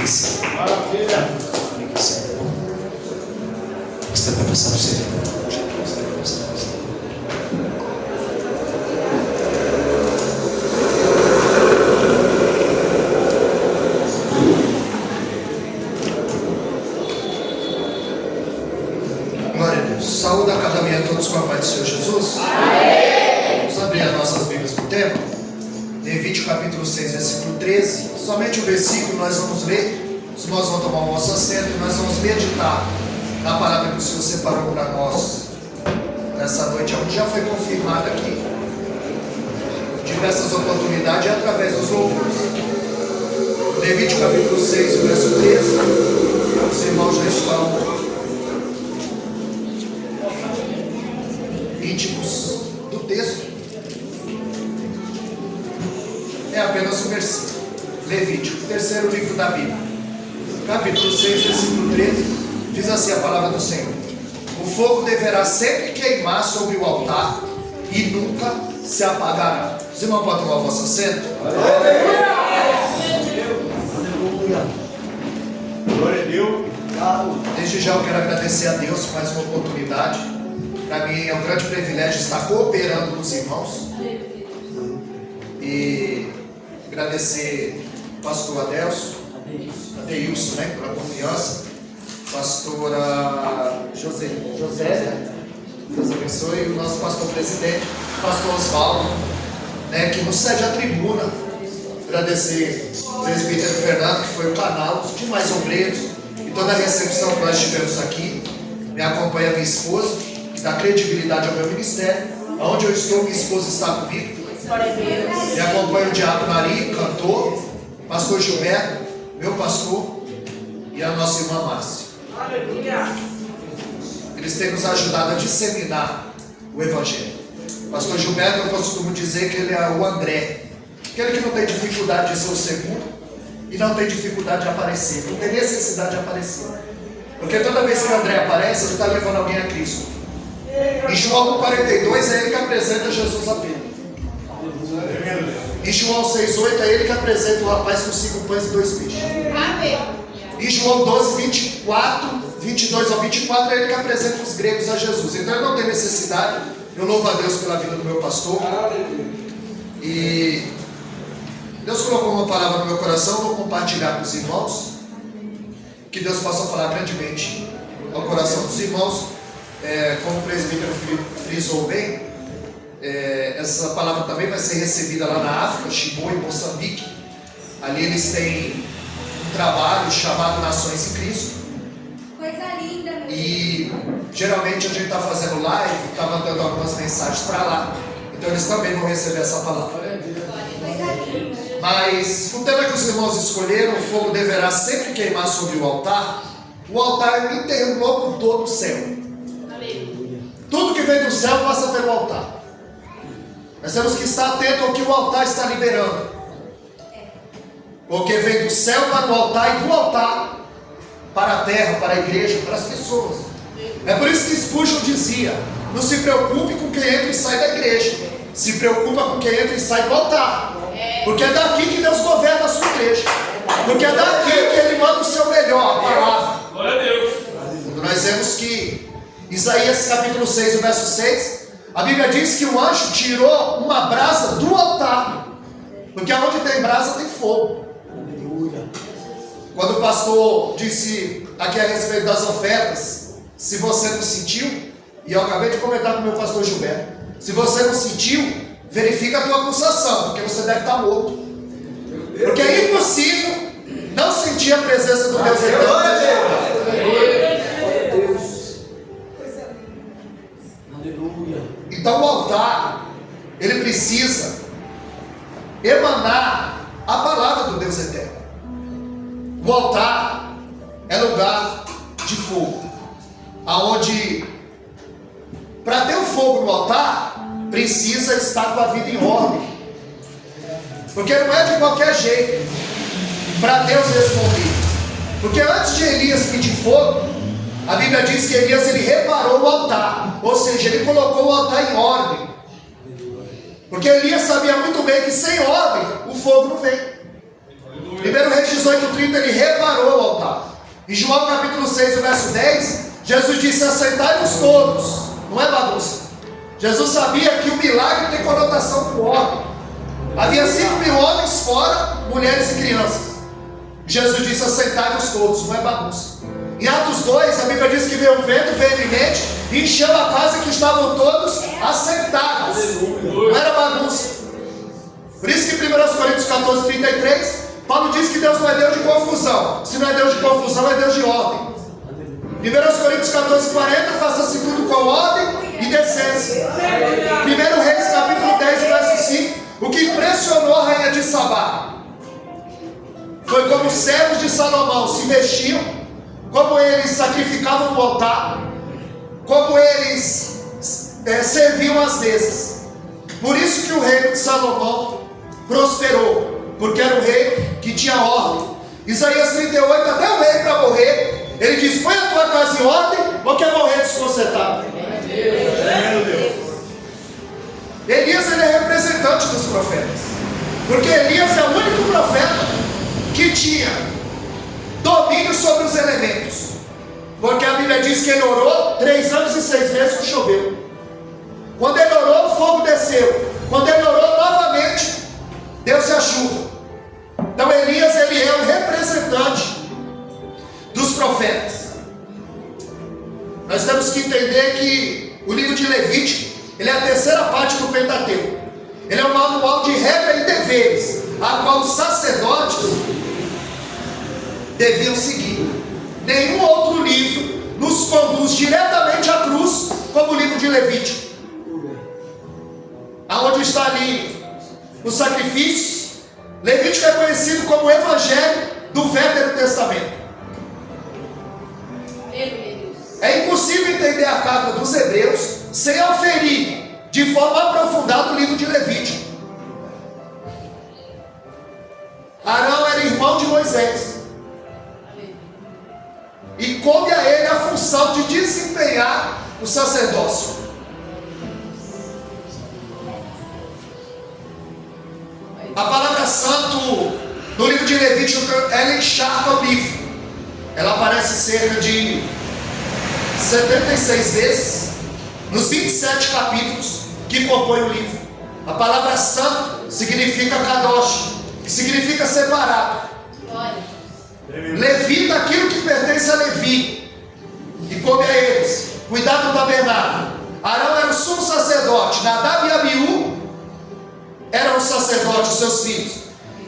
aqui. Maravilha. Você está pensando assim? Glória a Deus. Saúde a cada dia a todos com a paz do Senhor Jesus. Amém. Vamos abrir as nossas Bíblias para o tempo. Levítico capítulo 6, versículo 13. Somente o versículo nós vamos ler. Os irmãos vão tomar o nosso assento e nós vamos meditar na palavra que o Senhor separou para nós nessa noite, onde já foi confirmado aqui diversas oportunidades através dos louvores. Levítico capítulo 6, verso 13. Os irmãos já estão íntimos do texto. É apenas um versículo. Levítico, terceiro livro da Bíblia, capítulo 6, versículo 13, diz assim a palavra do Senhor: o fogo deverá sempre queimar sobre o altar e nunca se apagará. Os irmãos podem tomar o vosso assento? Aleluia! Glória a Deus. Desde já eu quero agradecer a Deus por mais uma oportunidade. Para mim é um grande privilégio estar cooperando com os irmãos. E agradecer ao pastor Adeilson, né, pela confiança. Pastora José, né? Deus abençoe. E o nosso pastor presidente, pastor Osvaldo, né, que nos cede a tribuna. Agradecer ao presbítero Fernando, que foi o canal, os demais obreiros e toda a recepção que nós tivemos aqui. Me acompanha minha esposa, que dá credibilidade ao meu ministério. Onde eu estou, minha esposa está comigo. Me acompanha o diácono Ari, cantor, pastor Gilberto, meu pastor, e a nossa irmã Márcia. Eles têm nos ajudado a disseminar o Evangelho. Pastor Gilberto, eu costumo dizer que ele é o André, aquele que não tem dificuldade de ser o segundo e não tem dificuldade de aparecer, não tem necessidade de aparecer, porque toda vez que o André aparece, ele está levando alguém a Cristo. Em João 42 é ele que apresenta Jesus a Pedro. Em João 6,8 é ele que apresenta o rapaz com 5 pães e 2 peixes. Em João 12, 22 ao 24 é ele que apresenta os gregos a Jesus. Então ele não tem necessidade. Eu louvo a Deus pela vida do meu pastor. E Deus colocou uma palavra no meu coração, vou compartilhar com os irmãos. Que Deus possa falar grandemente ao coração dos irmãos. Como o presbítero frisou bem, essa palavra também vai ser recebida lá na África, Chibô, em Moçambique. Ali eles têm um trabalho chamado Nações em Cristo. Coisa linda, meu Deus. E geralmente a gente está fazendo live, está mandando algumas mensagens para lá. Então eles também vão receber essa palavra. Coisa linda. Mas o tema que os irmãos escolheram: o fogo deverá sempre queimar sobre o altar. O altar interrompiu por todo o céu. Tudo que vem do céu passa pelo altar. Nós temos que estar atentos ao que o altar está liberando. Porque vem do céu para o altar e do altar para a terra, para a igreja, para as pessoas. É por isso que Spurgeon dizia: não se preocupe com quem entra e sai da igreja, se preocupa com quem entra e sai do altar. Porque é daqui que Deus governa a sua igreja. Porque é daqui que Ele manda o seu melhor, a palavra. Glória a Deus. Nós vemos que Isaías capítulo 6, verso 6, a Bíblia diz que o anjo tirou uma brasa do altar. Porque onde tem brasa tem fogo. Quando o pastor disse aqui a respeito das ofertas, se você não sentiu, e eu acabei de comentar com o meu pastor Gilberto, se você não sentiu, verifica a tua pulsação, porque você deve estar morto. Porque é impossível não sentir a presença do Deus eterno. Então o altar, ele precisa emanar a palavra do Deus eterno. O altar é lugar de fogo, aonde para ter o fogo no altar precisa estar com a vida em ordem, porque não é de qualquer jeito para Deus responder. Porque antes de Elias pedir fogo, a Bíblia diz que Elias ele reparou o altar, ou seja, ele colocou o altar em ordem. Porque Elias sabia muito bem que sem ordem o fogo não vem. 1 Reis 18:30, ele reparou o altar. Em João capítulo 6, o verso 10, Jesus disse: aceitai-vos todos. Não é bagunça. Jesus sabia que o milagre tem conotação com ordem. Havia 5.000 homens fora, mulheres e crianças. Jesus disse: aceitai-vos todos. Não é bagunça. Em Atos 2, a Bíblia diz que veio um vento veemente e encheu a casa que estavam todos assentados. Não era bagunça. Por isso que em 1 Coríntios 14:33, Paulo diz que Deus não é Deus de confusão. Se não é Deus de confusão, é Deus de ordem. 1 Coríntios 14:40, faça-se tudo com ordem e decência. 1 Reis capítulo 10, verso 5, o que impressionou a rainha de Sabá foi como os servos de Salomão se vestiam, como eles sacrificavam no altar, como eles serviam as mesas. Por isso que o reino de Salomão prosperou, porque era um rei que tinha ordem. Isaías 38, até o rei para morrer, ele diz: põe a tua casa em ordem, ou quer morrer desconcertado? Elias, ele é representante dos profetas, porque Elias é o único profeta que tinha domínio sobre os elementos, porque a Bíblia diz que ele orou 3 anos e 6 meses, não choveu. Quando ele orou, o fogo desceu. Quando ele orou novamente, deu-se a chuva. Então Elias, ele é o representante dos profetas. Nós temos que entender que o livro de Levítico, ele é a terceira parte do Pentateuco. Ele é um manual de regra e deveres, a qual os sacerdotes deviam seguir. Nenhum outro livro nos conduz diretamente à cruz como o livro de Levítico, aonde está ali os sacrifícios. Levítico é conhecido como o Evangelho do Velho Testamento. É impossível entender a carta dos Hebreus sem aferir de forma aprofundada o livro de Levítico. Arão era irmão de Moisés, e coube a ele a função de desempenhar o sacerdócio. A palavra santo no livro de Levítico, ela encharca o livro. Ela aparece cerca de 76 vezes nos 27 capítulos que compõem o livro. A palavra santo significa kadosh, que significa separado. Levita, aquilo que pertence a Levi, e coube a eles cuidar do tabernáculo. Arão era o sumo sacerdote, Nadab e Abiú eram os sacerdotes, os seus filhos.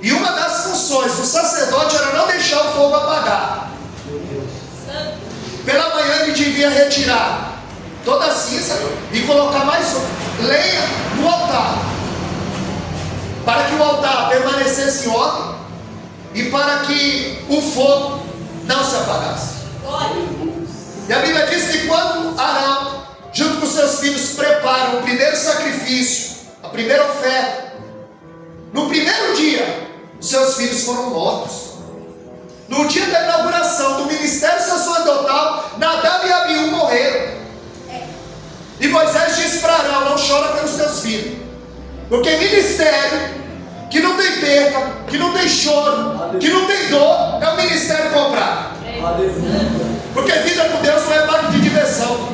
E uma das funções do sacerdote era não deixar o fogo apagar. Pela manhã ele devia retirar toda a cinza e colocar mais lenha no altar, para que o altar permanecesse em ordem e para que o fogo não se apagasse. E a Bíblia diz que quando Arão, junto com seus filhos, preparam o primeiro sacrifício, a primeira oferta, no primeiro dia, seus filhos foram mortos. No dia da inauguração do ministério sacerdotal, Nadab e Abiú morreram. E Moisés disse para Arão: não chora pelos teus filhos, porque ministério que não tem perca, que não tem choro, que não tem dor, é um ministério comprado. Porque vida com Deus não é parque de diversão.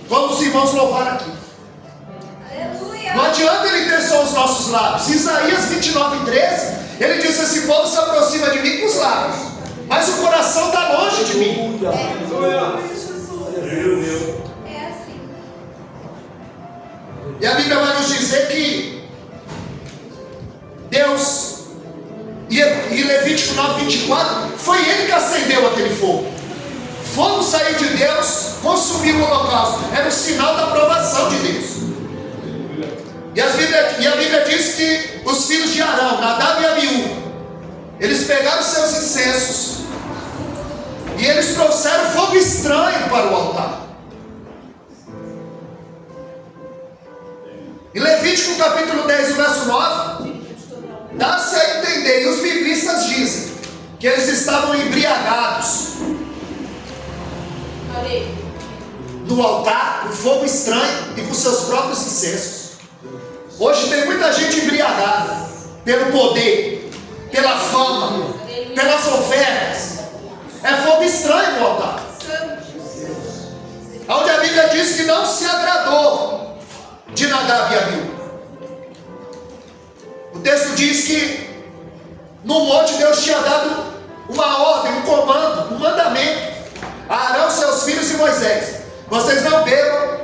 Como os irmãos louvaram aqui. Não adianta ele ter só os nossos lábios. Isaías 29:13, ele disse: esse povo se aproxima de mim com os lábios, mas o coração está longe de mim. É assim. E a Bíblia vai nos dizer que Deus, e Levítico 9:24, foi ele que acendeu aquele fogo. Fogo saiu de Deus, consumiu o holocausto. Era o sinal da aprovação de Deus. E a Bíblia diz que os filhos de Arão, Nadab e Abiú, eles pegaram seus incensos e eles trouxeram fogo estranho para o altar. Em Levítico capítulo 10, verso 9, dá-se a entender, e os biblistas dizem, que eles estavam embriagados no altar, com fogo estranho e com seus próprios incensos. Hoje tem muita gente embriagada pelo poder, pela fama, pelas ofertas. É fogo estranho no altar. Onde a Bíblia diz que não se agradou de Nadab e Abiú. O texto diz que no monte Deus tinha dado uma ordem, um comando, um mandamento a Arão, seus filhos e Moisés: vocês não bebam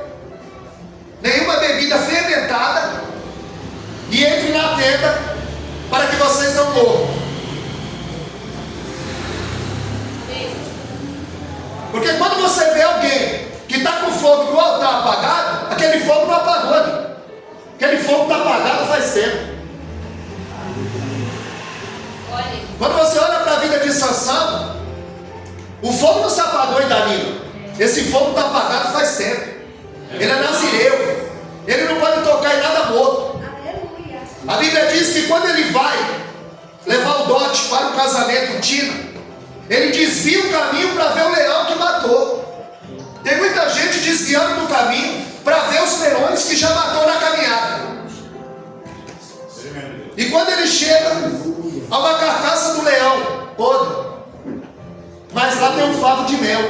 nenhuma bebida fermentada e entrem na tenda para que vocês não morram. Porque quando você vê alguém que está com fogo no altar apagado, aquele fogo não apagou ali. Aquele fogo está apagado faz tempo. Quando você olha para a vida de Sansão, o fogo não se apagou em Dalila. Esse fogo está apagado faz tempo. Ele é nazireu. Ele não pode tocar em nada morto. A Bíblia diz que quando ele vai levar o dote para o casamento, Tina, ele desvia o caminho para ver o leão que matou. Tem muita gente desviando do caminho para ver os leões que já matou na caminhada. E quando ele chega a uma carcaça do leão podre, mas lá tem um favo de mel.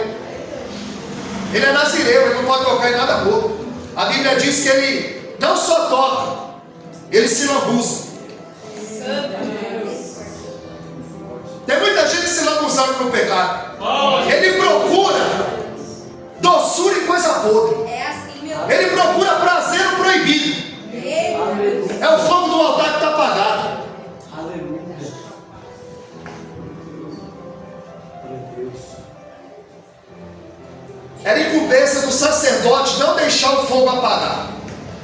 Ele é nazireu, ele não pode tocar em nada morto. A Bíblia diz que ele não só toca, ele se lambuza. Tem muita gente se lambuzando no pecado. Ele procura doçura e coisa podre. É assim, meu. Ele procura prazer no proibido. É o fogo do altar que está apagado. Era incumbência do sacerdote não deixar o fogo apagar.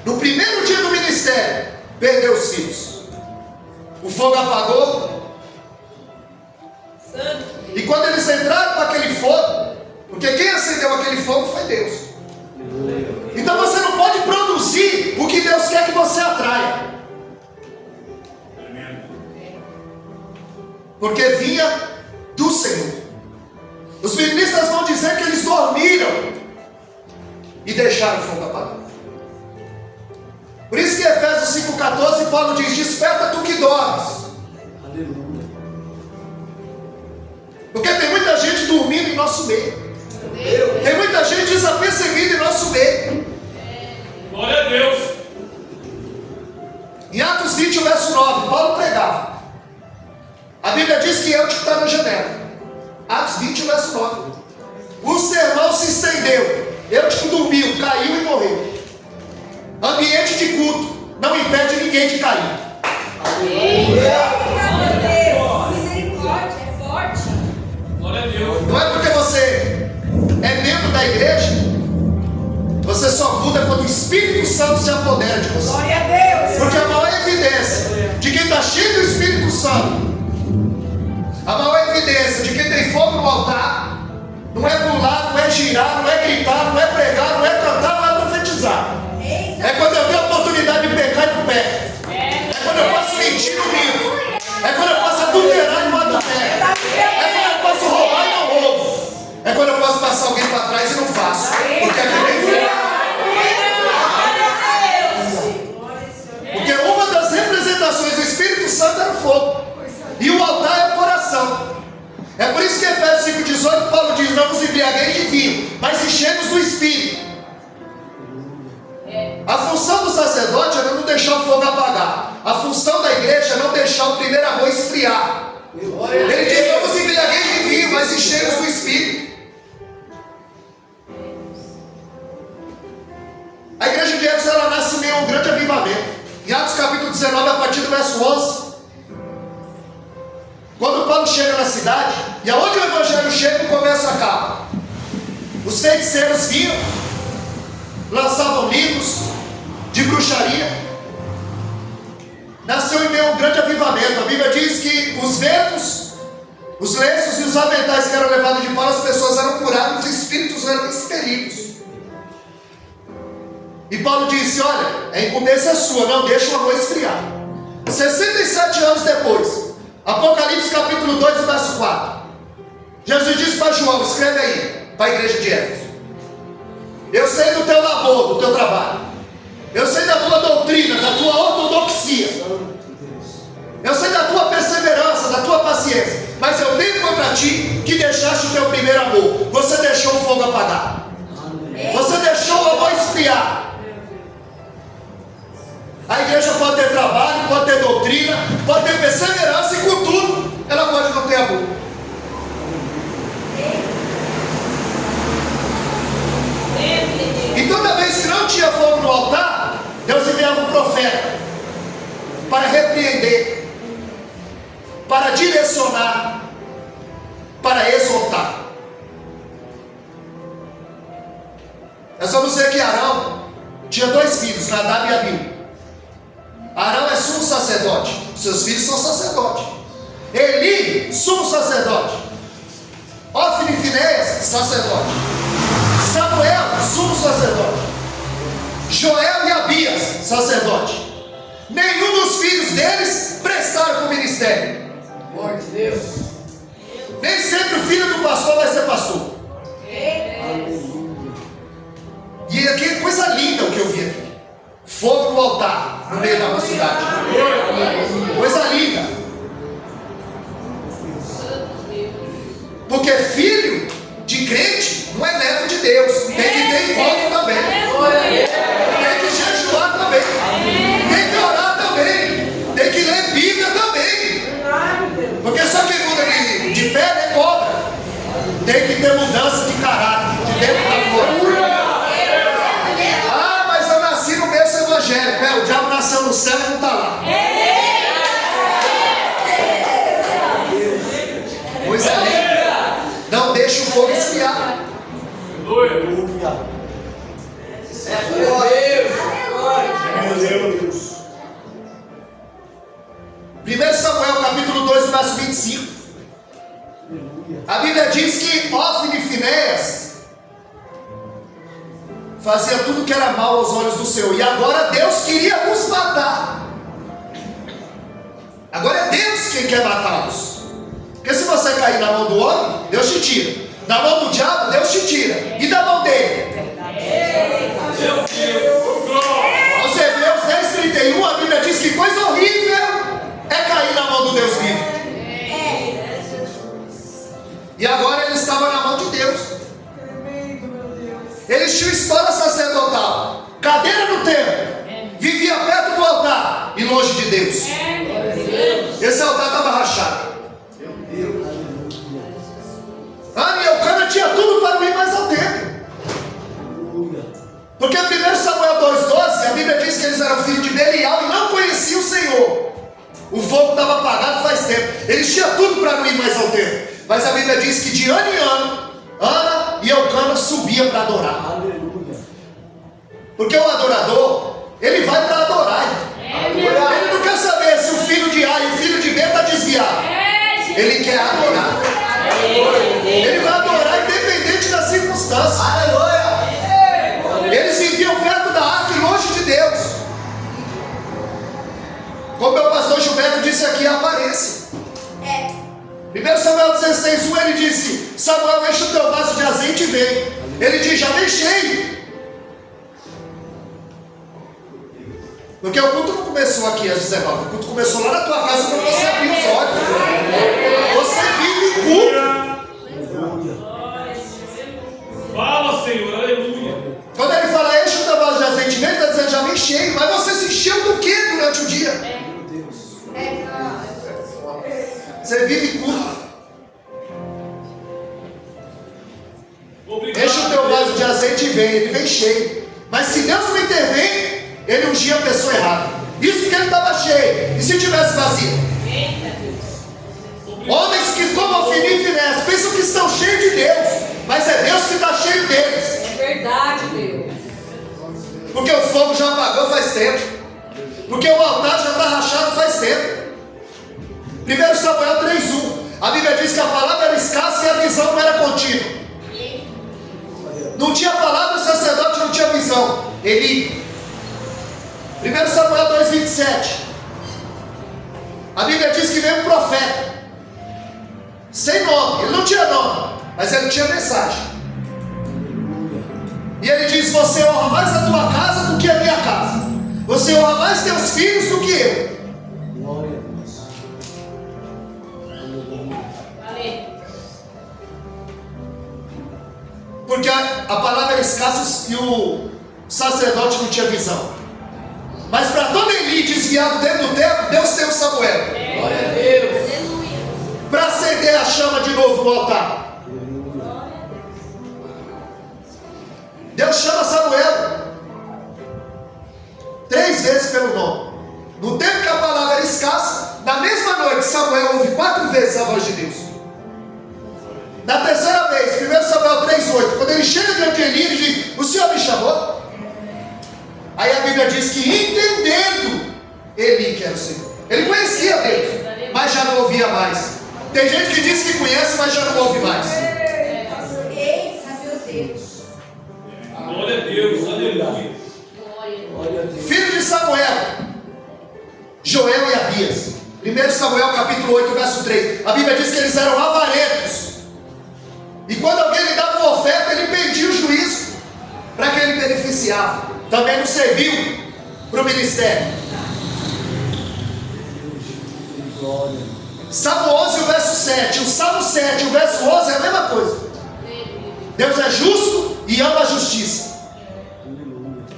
No primeiro dia do ministério, perdeu os filhos. O fogo apagou. E quando eles entraram para aquele fogo, porque quem acendeu aquele fogo foi Deus. Então você não pode produzir o que Deus quer que você atraia. Porque vinha do Senhor. Os ministros vão dizer que eles dormiram e deixaram o fogo apagado. Por isso que em Efésios 5,14 Paulo diz: desperta tu que dormes. Porque tem muita gente dormindo em nosso meio. Tem muita gente desapercebida em nosso meio. Glória a Deus. Em Atos 20, o verso 9, Paulo pregava. A Bíblia diz que Eutico está na janela. Atos 20, o verso 9. O sermão se estendeu. Eutico dormiu, caiu e morreu. Ambiente de culto não impede ninguém de cair. Misericórdia, é forte. Glória a Deus. Não é porque você é membro da igreja, você só muda quando o Espírito Santo se apodera de você. Glória a Deus. Porque a maior evidência de quem está cheio do Espírito Santo, a maior evidência de quem tem fogo no altar, não é pular, não é girar, não é gritar, não é pregar, não é cantar, não é profetizar. É quando eu tenho a oportunidade de pecar e não peco. É quando eu posso mentir no livro. É quando eu posso adulterar e não adultero. É quando eu posso roubar e não roubo. É quando eu posso passar alguém para trás e não faço. Porque aqui tem fogo. Porque uma das representações do Espírito Santo era o fogo. E o altar é o coração. É por isso que em Efésios 5,18 Paulo diz: não vos embriagueis de vinho, mas enchei-vos do Espírito. A função do sacerdote era não deixar o fogo apagar. A função da igreja é não deixar o primeiro amor esfriar. Ele diz: não vos embriagueis de vinho, mas enchei-vos do Espírito. A igreja de Éfeso, ela nasce meio um grande avivamento. Em Atos capítulo 19, a partir do verso 11, quando Paulo chega na cidade, e aonde o evangelho chega, o comércio acaba. Os feiticeiros vinham, lançavam livros de bruxaria. Nasceu em meio um grande avivamento. A Bíblia diz que os ventos, os lenços e os aventais que eram levados de Paulo, as pessoas eram curadas, os espíritos eram expelidos. E Paulo disse: olha, a incumbência é sua, não deixa o amor esfriar. 67 anos depois, Apocalipse capítulo 2, verso 4, Jesus disse para João: escreve aí, para a igreja de Éfeso: eu sei do teu labor, do teu trabalho. Eu sei da tua doutrina, da tua ortodoxia. Eu sei da tua perseverança, ti que deixaste o teu primeiro amor. Você deixou o fogo apagar. Você deixou o amor esfriar. A igreja pode ter trabalho, pode ter doutrina, pode ter perseverança e contudo, ela pode não ter amor. E toda vez que não tinha fogo no altar, Deus enviava um profeta para repreender, para direcionar, para exortar. Nós vamos ver que Arão tinha 2 filhos, Nadab e Abiú. Arão é sumo sacerdote, seus filhos são sacerdotes. Eli, sumo sacerdote. Ofni e Finéias, sacerdote. Samuel, sumo sacerdote. Joel e Abias, sacerdote. Nenhum dos filhos deles prestaram para o ministério. Nem sempre o filho do pastor vai ser pastor. E aqui, coisa linda o que eu vi aqui. Fogo no altar, no meio da mocidade. Coisa linda. Porque filho de crente não é neto de Deus. Tem que ter encontro também. Tem que jejuar também. Tem que orar também. Tem que ler Bíblia também. Porque só quem muda de pé é cobra. Tem que ter mudança de caráter, de dentro para fora. Ah, mas eu nasci no berço evangélico. O diabo nasceu no céu e não está lá. Pois é. Não deixe o fogo esfriar. Primeiro Samuel capítulo 2, verso 25. A Bíblia diz que Ofni e Finéias fazia tudo que era mal aos olhos do Senhor. E agora Deus queria os matar. Agora é Deus quem quer matá-los. Porque se você cair na mão do homem, Deus te tira. Na mão do diabo, Deus te tira. E da mão dele? Aos Hebreus 10:31, a Bíblia diz que coisa horrível é cair na mão do Deus vivo. E agora ele estava na mão de Deus. Eles tinham história sacerdotal, cadeira no templo, vivia perto do altar e longe de Deus. Esse altar estava rachado. Ana e Eucana tinha tudo para não ir mais ao templo. Porque 1 Samuel 2,12, a Bíblia diz que eles eram filhos de Belial e não conheciam o Senhor. O fogo estava apagado faz tempo. Eles tinham tudo para não ir mais ao templo. Mas a Bíblia diz que de ano em ano, Ana e Eucana subiam para adorar. Porque o adorador, ele vai para adorar. Ele não quer saber se o filho de A e o filho de B está desviado. Ele quer adorar. Ele vai adorar independente das circunstâncias. Eles viviam perto da arca e longe de Deus. Como meu pastor Gilberto disse aqui, a aparência. 1 Samuel 16:1, ele disse: Samuel, enche o teu vaso de azeite e vem. Ele diz: já vem cheio. Porque o culto não começou aqui às 19. O culto começou lá na tua casa quando você abriu os olhos. Você vive culto. Fala, Senhor, aleluia. Quando ele fala, enche o teu vaso de azeite, ele está dizendo, já vem cheio. Mas você se encheu do que durante o dia? Você vive culto. Enche o teu vaso de azeite e vem. Ele vem cheio. Mas se Deus não intervém, ele ungia a pessoa errada. Isso porque ele estava cheio. E se tivesse vazio? Homens que como Ofni e Finéias pensam que estão cheios de Deus, mas é Deus que está cheio deles. É verdade, Deus. Porque o fogo já apagou faz tempo. Porque o altar já está rachado faz tempo. 1 Samuel 3:1. A Bíblia diz que a palavra era escassa e a visão não era contínua. Não tinha palavra, o sacerdote não tinha visão. Eli. 1 Samuel 2:27. A Bíblia diz que veio um profeta sem nome, ele não tinha nome, mas ele tinha mensagem. E ele diz: você honra mais a tua casa do que a minha casa. Você honra mais teus filhos do que eu. era escasso e o sacerdote não tinha visão. Mas para todo Eli desviado dentro do templo, Deus tem o Samuel. Glória a Deus. Para acender a chama de novo no altar. Deus chama Samuel 3 vezes pelo nome. No tempo que a palavra era escassa, na mesma noite Samuel ouve 4 vezes a voz de Deus. Na terceira vez, 1 Samuel 3,8, quando ele chega diante de Eli, ele diz: o Senhor me chamou? Aí a Bíblia diz que, entendendo Eli que era o Senhor, ele conhecia Deus, mas já não ouvia mais. Tem gente que diz que conhece, mas já não ouve mais. Eita, meu Deus. Glória a Deus. Aleluia. Filho de Samuel, Joel e Abias. 1 Samuel capítulo 8, verso 3. A Bíblia diz que eles eram avarentos. E quando alguém lhe dava uma oferta, ele pedia o juízo para que ele beneficiava. Também não serviu para o ministério. Salmo 11, o verso 7. O Salmo 7, o verso 11 é a mesma coisa. Deus é justo e ama a justiça.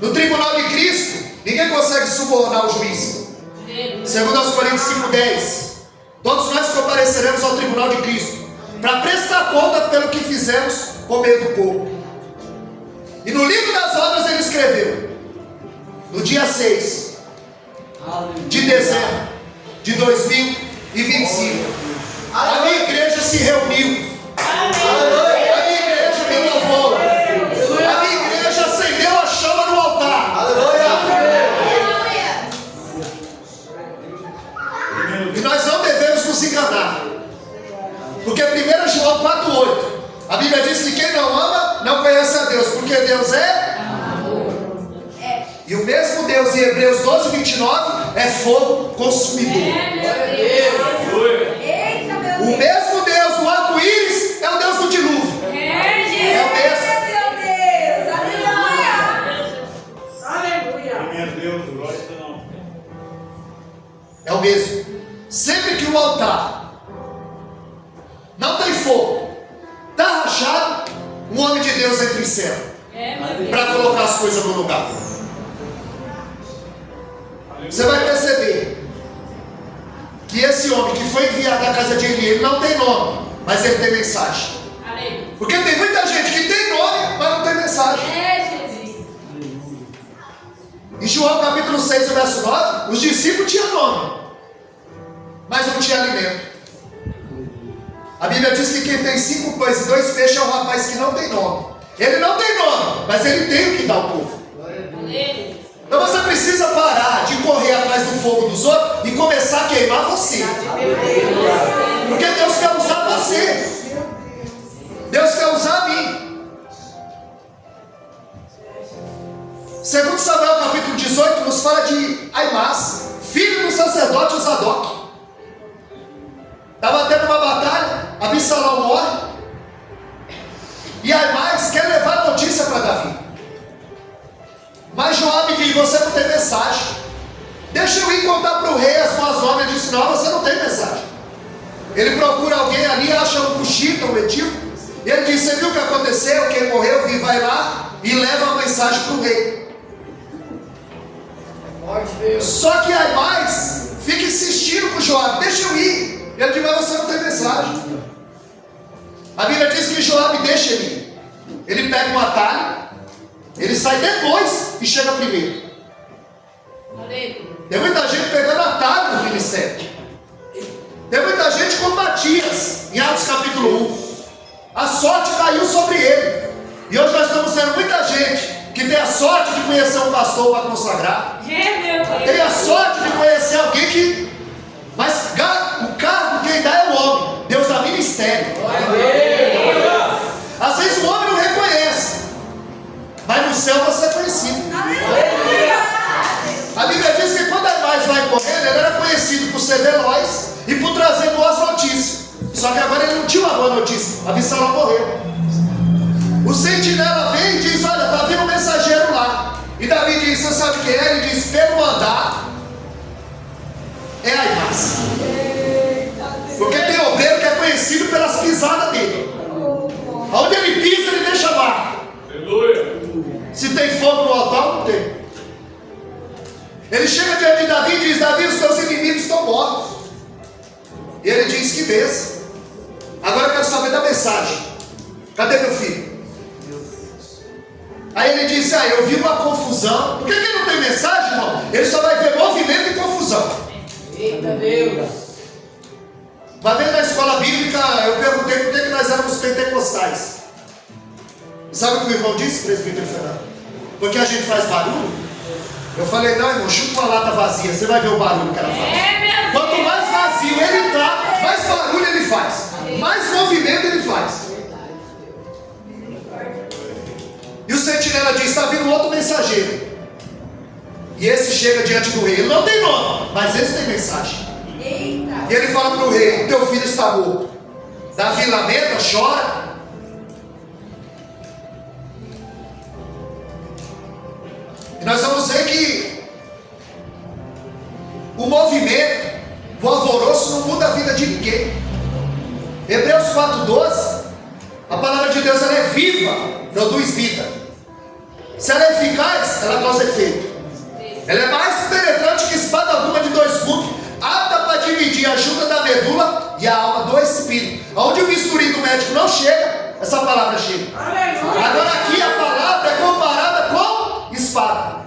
No tribunal de Cristo, ninguém consegue subornar o juiz. Segundo aos Coríntios 5:10, todos nós compareceremos ao tribunal de Cristo para prestar conta pelo que fizemos com medo do povo. E no livro das obras ele escreveu: no dia 6 de dezembro de 2025, a minha igreja se reuniu. A minha igreja me louvou. A minha igreja acendeu a chama no altar. E nós não devemos nos enganar, porque 1 João 4,8, a Bíblia diz que quem não ama não conhece a Deus, porque Deus é amor. E o mesmo Deus em Hebreus 12:29 é fogo consumidor. Eita, meu Deus. O mesmo Deus do arco-íris é o Deus do dilúvio. É o mesmo. Aleluia. Meu Deus, glória a Deus. É o mesmo. Sempre que o altar não tem fogo, está rachado, um homem de Deus entra em cena para colocar as coisas no lugar. Você vai perceber que esse homem que foi enviado da casa de Eli, ele não tem nome, mas ele tem mensagem. Porque tem muita gente que tem nome, mas não tem mensagem. Em João capítulo 6, verso 9, os discípulos tinham nome, mas não tinha alimento. A Bíblia diz que quem tem 5 pães e 2 peixes é um rapaz que não tem nome. Ele não tem nome, mas ele tem o que dar ao povo. Então você precisa parar de correr atrás do fogo dos outros e começar a queimar você. Porque Deus quer usar você. Deus quer usar a mim. Segundo Samuel capítulo 18 nos fala de Aimás, filho do sacerdote Zadok. Estava tendo uma batalha, Absalão morre, e Aimás quer levar notícia para Davi. Mas Joabe diz: você não tem mensagem. Deixa eu ir contar para o rei as boas novas. Ele disse: não, você não tem mensagem. Ele procura alguém ali, acha um cuxita, um etíope, e ele diz: você viu o que aconteceu? Quem morreu, vai lá e leva a mensagem para o rei. Só que Aimás fica insistindo com Joabe: deixa eu ir. Ele diz: mas você não tem mensagem. A Bíblia diz que Joabe deixa ele ir. Ele pega um atalho, ele sai depois e chega primeiro. Tem muita gente pegando atalho no ministério. Tem muita gente como Matias, em Atos capítulo 1. A sorte caiu sobre ele. E hoje nós estamos vendo muita gente que tem a sorte de conhecer um pastor para consagrar. Tem a sorte de conhecer alguém que... Mas o cargo quem dá é o homem. Deus dá ministério. Às vezes o homem não reconhece, mas no céu você é conhecido. A Bíblia diz que quando Aimás vai correndo, ele era conhecido por ser veloz e por trazer boas notícias. Só que agora ele não tinha uma boa notícia. Absalão morreu. O sentinela vem e diz: olha, está vindo um mensageiro lá. E Davi diz: você sabe quem é? Ele diz: pelo andar é Aimás. Porque tem obreiro que é conhecido pelas pisadas dele. Onde ele pisa, ele deixa lá. Aleluia. Se tem fogo no altar, não tem. Ele chega diante de Davi e diz: Davi, os teus inimigos estão mortos. E ele diz: que bênção. Agora eu quero saber da mensagem. Cadê meu filho? Aí ele disse: eu vi uma confusão. Por que ele não tem mensagem, irmão? Ele só vai ver movimento e confusão. Eita Deus. Uma vez na escola bíblica eu perguntei por que nós éramos pentecostais. Sabe o que o irmão disse, presbítero Fernando? Porque a gente faz barulho? Eu falei: não, irmão, chuta uma lata vazia, você vai ver o barulho que ela faz. Quanto mais vazio ele está, mais barulho ele faz, mais movimento ele faz. E o sentinela diz: está vindo outro mensageiro. E esse chega diante do rei. Ele não tem nome, mas esse tem mensagem. Eita. E ele fala para o rei: teu filho está morto. Davi lamenta, chora. E nós vamos ver que o movimento, o alvoroço não muda a vida de ninguém. Hebreus 4:12, a palavra de Deus ela é viva, produz vida. Se ela é eficaz, ela causa efeito. Ela é mais penetrante que espada alguma de dois gumes, apta para dividir a junta da medula e a alma do espírito. Aonde o bisturi do médico não chega, essa palavra chega. Agora aqui a palavra é comparada com espada.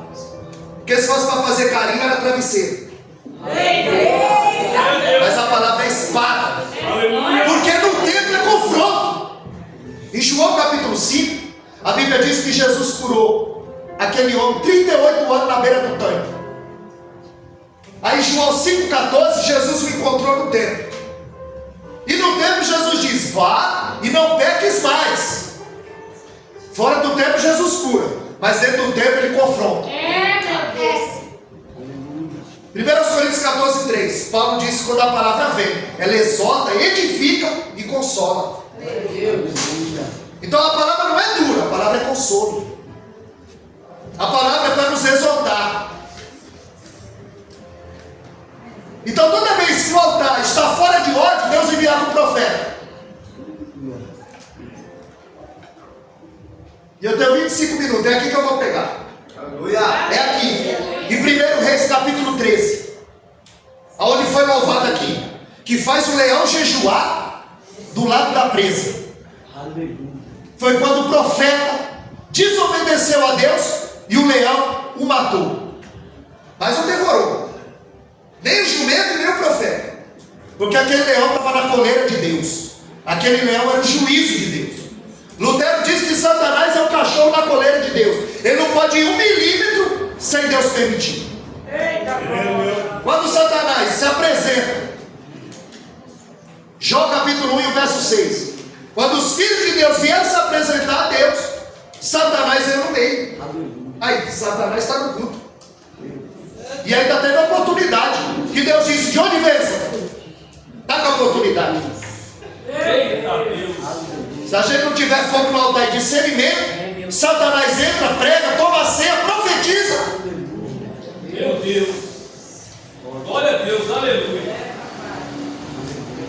Porque se fosse para fazer carinho era travesseiro. Mas a palavra é espada. Porque no templo é confronto. Em João capítulo 5, a Bíblia diz que Jesus curou aquele homem 38 anos na beira do tanque. Aí João 5,14, Jesus o encontrou no templo. E no templo Jesus diz: vá e não peques mais. Fora do templo Jesus cura, mas dentro do templo ele confronta. 1 Coríntios 14:3, Paulo disse: quando a palavra vem, ela exorta, edifica e consola. Então a palavra não é dura, a palavra é consolo. A palavra é para nos exortar. Então toda vez que o altar está fora de ordem, Deus enviava um profeta. E eu tenho 25 minutos, é aqui que eu vou pegar. Aleluia. É aqui, em 1 Reis capítulo 13, aonde foi louvado aqui, que faz o leão jejuar do lado da presa. Foi quando o profeta desobedeceu a Deus e o leão o matou, mas não devorou nem o jumento e nem o profeta, porque aquele leão estava na coleira de Deus. Aquele leão era o juízo de Deus. Lutero diz que Satanás é o cachorro na coleira de Deus. Ele não pode ir 1 milímetro sem Deus permitir. Quando Satanás se apresenta, Jó capítulo 1 e o verso 6, quando os filhos de Deus vieram se apresentar a Deus, Satanás é no meio. Aí Satanás está no culto. E ainda teve a oportunidade, que Deus disse: de onde vem? Está com a oportunidade. Se a gente não tiver fogo no altar e discernimento, Satanás entra, prega, toma a ceia, profetiza. Meu Deus. Glória a Deus, aleluia.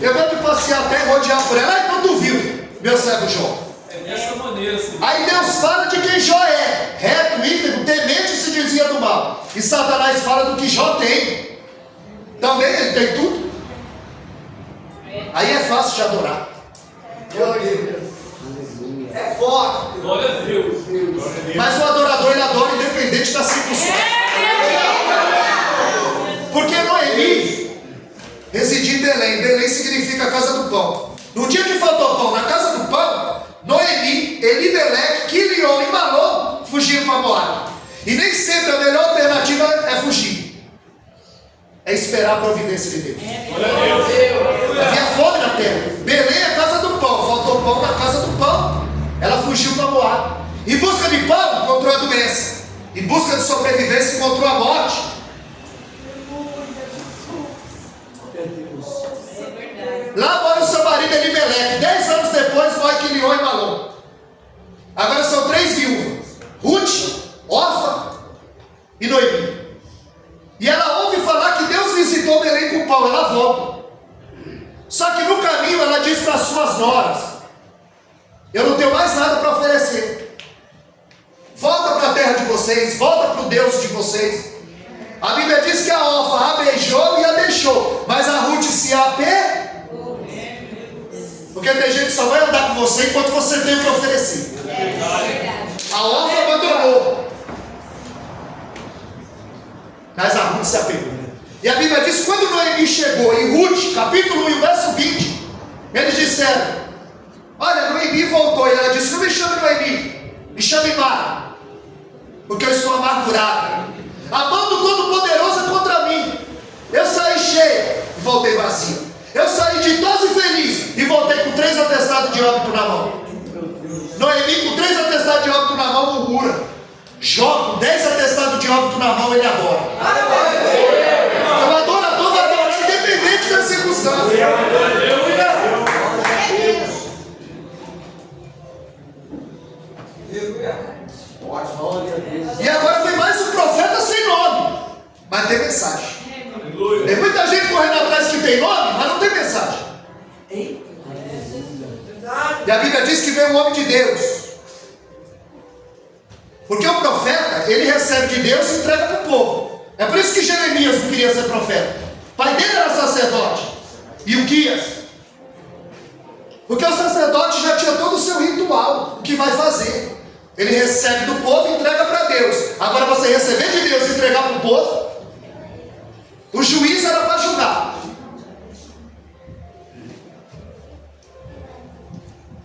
Eu vou me passear até rodear por ela. Então tu viu, meu servo Jó. É dessa maneira, Senhor. Aí Deus fala de quem Jó é: reto, íntegro, temente se dizia do mal. E Satanás fala do que Jó tem. Também ele tem tudo. Aí é fácil de adorar. É forte. Glória a Deus. Mas o adorador, ele adora independente da circunstância. Porque Noemi residia em Belém. Belém significa casa do pão. No dia que faltou pão na casa do pão, Noemi, Elimeleque, Quilion e Malom fugiram para Moab. E nem sempre a melhor alternativa é fugir. É esperar a providência de Deus. Havia fome na terra. Belém é a casa do pão. Faltou pão na casa do pão. Ela fugiu para Moab. Em busca de pão, encontrou a doença. Em busca de sobrevivência, encontrou a morte. Lá mora o seu marido Elimeleque. 10 anos depois morre Quilion e Malom. Agora são 3 viúvas: Ruth, Orfa e Noemi. E ela ouve falar que Deus visitou Belém com pão. Ela volta. Só que no caminho ela diz para as suas noras: eu não tenho mais nada para oferecer. Volta para a terra de vocês, volta para o Deus de vocês. A Bíblia diz que a Orfa a beijou e a deixou, mas a Ruth se apegou. Porque tem gente que só vai andar com você enquanto você tem o que oferecer. A Orfa abandonou, mas a Ruth se apegou. E a Bíblia diz que quando Noemi chegou em Ruth, capítulo 1, verso 20, eles disseram: olha, Noemi voltou. E ela disse: não me chame Noemi, me chame Mara, porque eu estou amargurada. A mão do Todo-Poderoso é contra mim. Eu saí cheia e voltei vazia. Eu saí ditosa e feliz e voltei com 3 atestados de óbito na mão. Noemi com 3 atestados de óbito na mão murmura. Jó com 10 atestados de óbito na mão, ele adora. O adorador vai adorar independente da circunstância. E agora vem mais um profeta sem nome, mas tem mensagem. Tem muita gente correndo atrás que tem nome, mas não tem mensagem. E a Bíblia diz que veio um homem de Deus. Porque o profeta, ele recebe de Deus e entrega para o povo. É por isso que Jeremias não queria ser profeta. O pai dele era sacerdote. E o Quias. Porque o sacerdote já tinha todo o seu ritual, o que vai fazer. Ele recebe do povo e entrega para Deus. Agora você receber de Deus e entregar para o povo, o juiz era para julgar.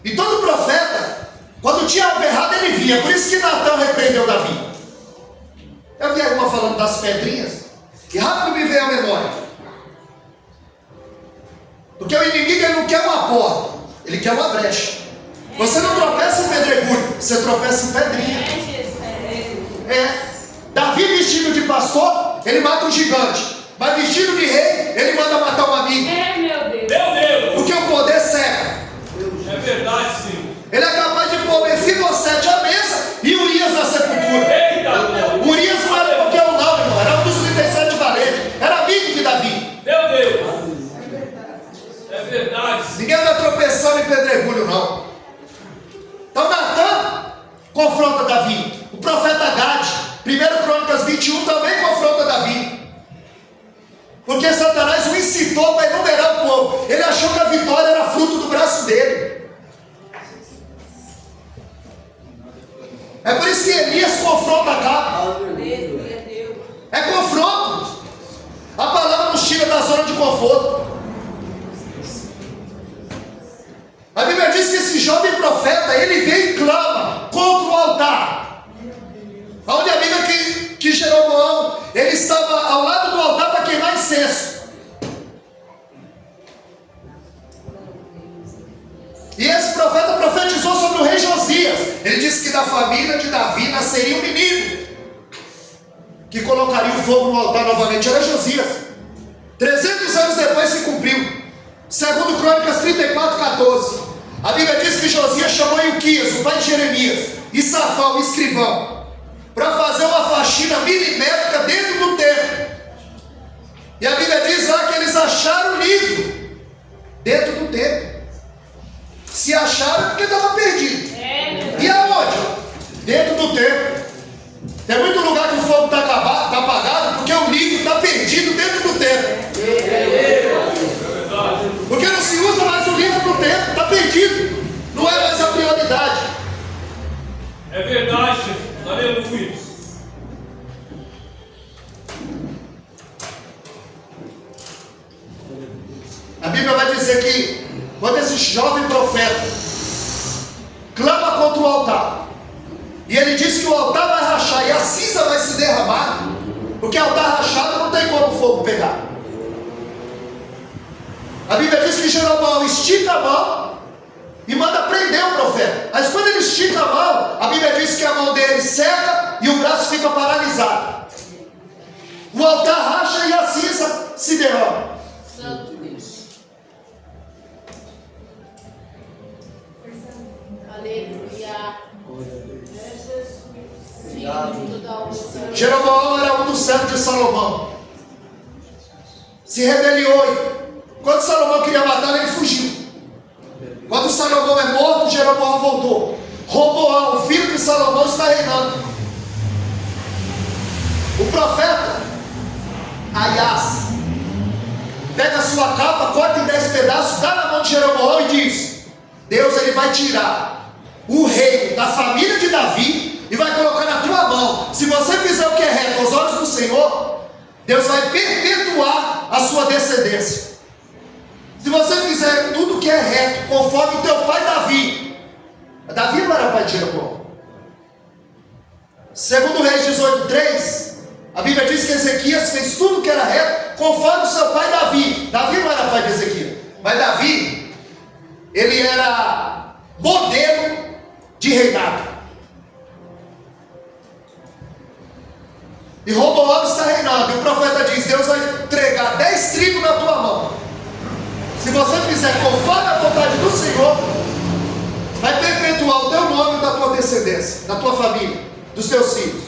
E todo profeta, quando tinha algo errado, ele via. Por isso que Natã repreendeu Davi. Eu vi alguma falando das pedrinhas, e rápido me veio a memória. Porque o inimigo, ele não quer uma porta, ele quer uma brecha. Você não tropeça em pedregulho, você tropeça em pedrinha. Davi vestido de pastor, ele mata um gigante. Mas vestido de rei, ele manda matar um amigo. Meu Deus! Porque o poder cega. É verdade, sim. Ele é capaz de pôr Mefibosete à mesa e Urias na sepultura. Eita! Urias não era qualquer um não, irmão. Era um dos 37 valentes. Era amigo de Davi. Meu Deus! É verdade. Ninguém anda tropeçando em pedregulho, não. Então Natã confronta Davi. O profeta Gade, 1 Crônicas 21, também confronta Davi. Porque Satanás o incitou para enumerar o povo. Ele achou que a vitória era fruto do braço dele. É por isso que Elias confronta Acabe. É confronto. A palavra nos tira da zona de conforto. A Bíblia diz que esse jovem profeta, ele vem e clama contra o altar. Onde a Bíblia que Jeroboão, ele estava ao lado do altar para queimar incenso. E esse profeta profetizou sobre o rei Josias. Ele disse que da família de Davi nasceria um menino que colocaria o fogo no altar novamente. Era Josias. 300 anos depois se cumpriu. Segundo Crônicas 34, 14. A Bíblia diz que Josias chamou Ilquias, o pai de Jeremias, e Safão, o escrivão, para fazer uma faxina milimétrica dentro do templo. E a Bíblia diz lá que eles acharam o livro dentro do templo. Se acharam é porque estava perdido. E aonde? Dentro do templo. Tem muito lugar que o fogo está apagado porque o livro está perdido dentro do templo. Porque não se usa mais o livro no templo, está perdido. Não é mais a prioridade. É verdade, Jesus. Aleluia. A Bíblia vai dizer que quando esse jovem profeta clama contra o altar, e ele diz que o altar vai rachar e a cinza vai se derramar, porque altar rachado não tem como o fogo pegar. A Bíblia diz que Jeroboão estica a mão e manda prender o profeta. Mas quando ele estica a mão, a Bíblia diz que a mão dele seca e o braço fica paralisado. O altar racha e a cinza se derrama. Santo Deus. Aleluia. Jeroboão era um dos servos de Salomão. Se rebeliou. Quando Salomão queria matar, ele fugiu. Quando Salomão é morto, Jeroboão voltou. Roboão, o filho de Salomão, está reinando. O profeta Aias pega a sua capa, corta em 10 pedaços, dá na mão de Jeroboão e diz: Deus, ele vai tirar o reino da família de Davi e vai colocar na tua mão. Se você fizer o que é reto aos olhos do Senhor, Deus vai perpetuar a sua descendência. Se você fizer tudo o que é reto, conforme o teu pai Davi. Davi não era pai de Jeroboão. Segundo Reis 18:3, a Bíblia diz que Ezequias fez tudo o que era reto, conforme o seu pai Davi. Davi não era pai de Ezequias, mas Davi, ele era modelo de reinado. E Roboão está reinando, e o profeta diz: Deus vai entregar 10 tribos na tua mão. Se você fizer conforme a vontade do Senhor, vai perpetuar o teu nome da tua descendência, da tua família, dos teus filhos.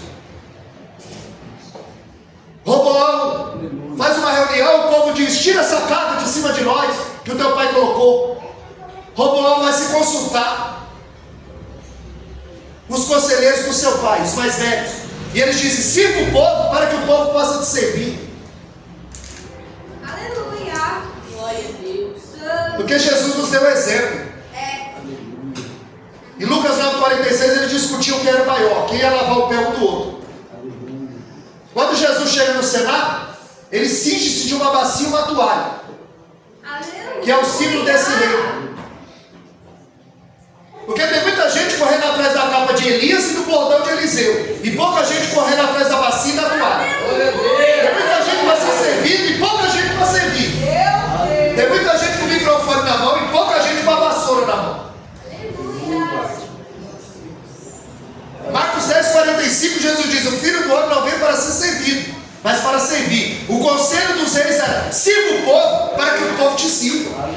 Roboão faz uma reunião, o povo diz: tira essa carga de cima de nós, que o teu pai colocou. Roboão vai se consultar os conselheiros do seu pai, os mais velhos, e eles dizem: sirva o povo para que o povo possa te servir. Aleluia. Glória a Deus. Porque Jesus nos deu exemplo. Em Lucas 9:46 eles discutiam quem era maior, quem ia lavar o pé um do outro. Quando Jesus chega no cenário, ele cinge-se de uma bacia e uma toalha, que é o símbolo desse reino. Porque tem muita gente correndo atrás da capa de Elias e do bordão de Eliseu, e pouca gente correndo atrás da bacia e da toalha. Tem muita gente para ser servida e pouca gente para servir. Tem muita gente com o microfone na mão e pouca gente com a vassoura na mão. Marcos 10:45, Jesus diz: o filho do homem não veio para ser servido, mas para servir. O conselho dos reis era: sirva o povo para que o povo te sirva.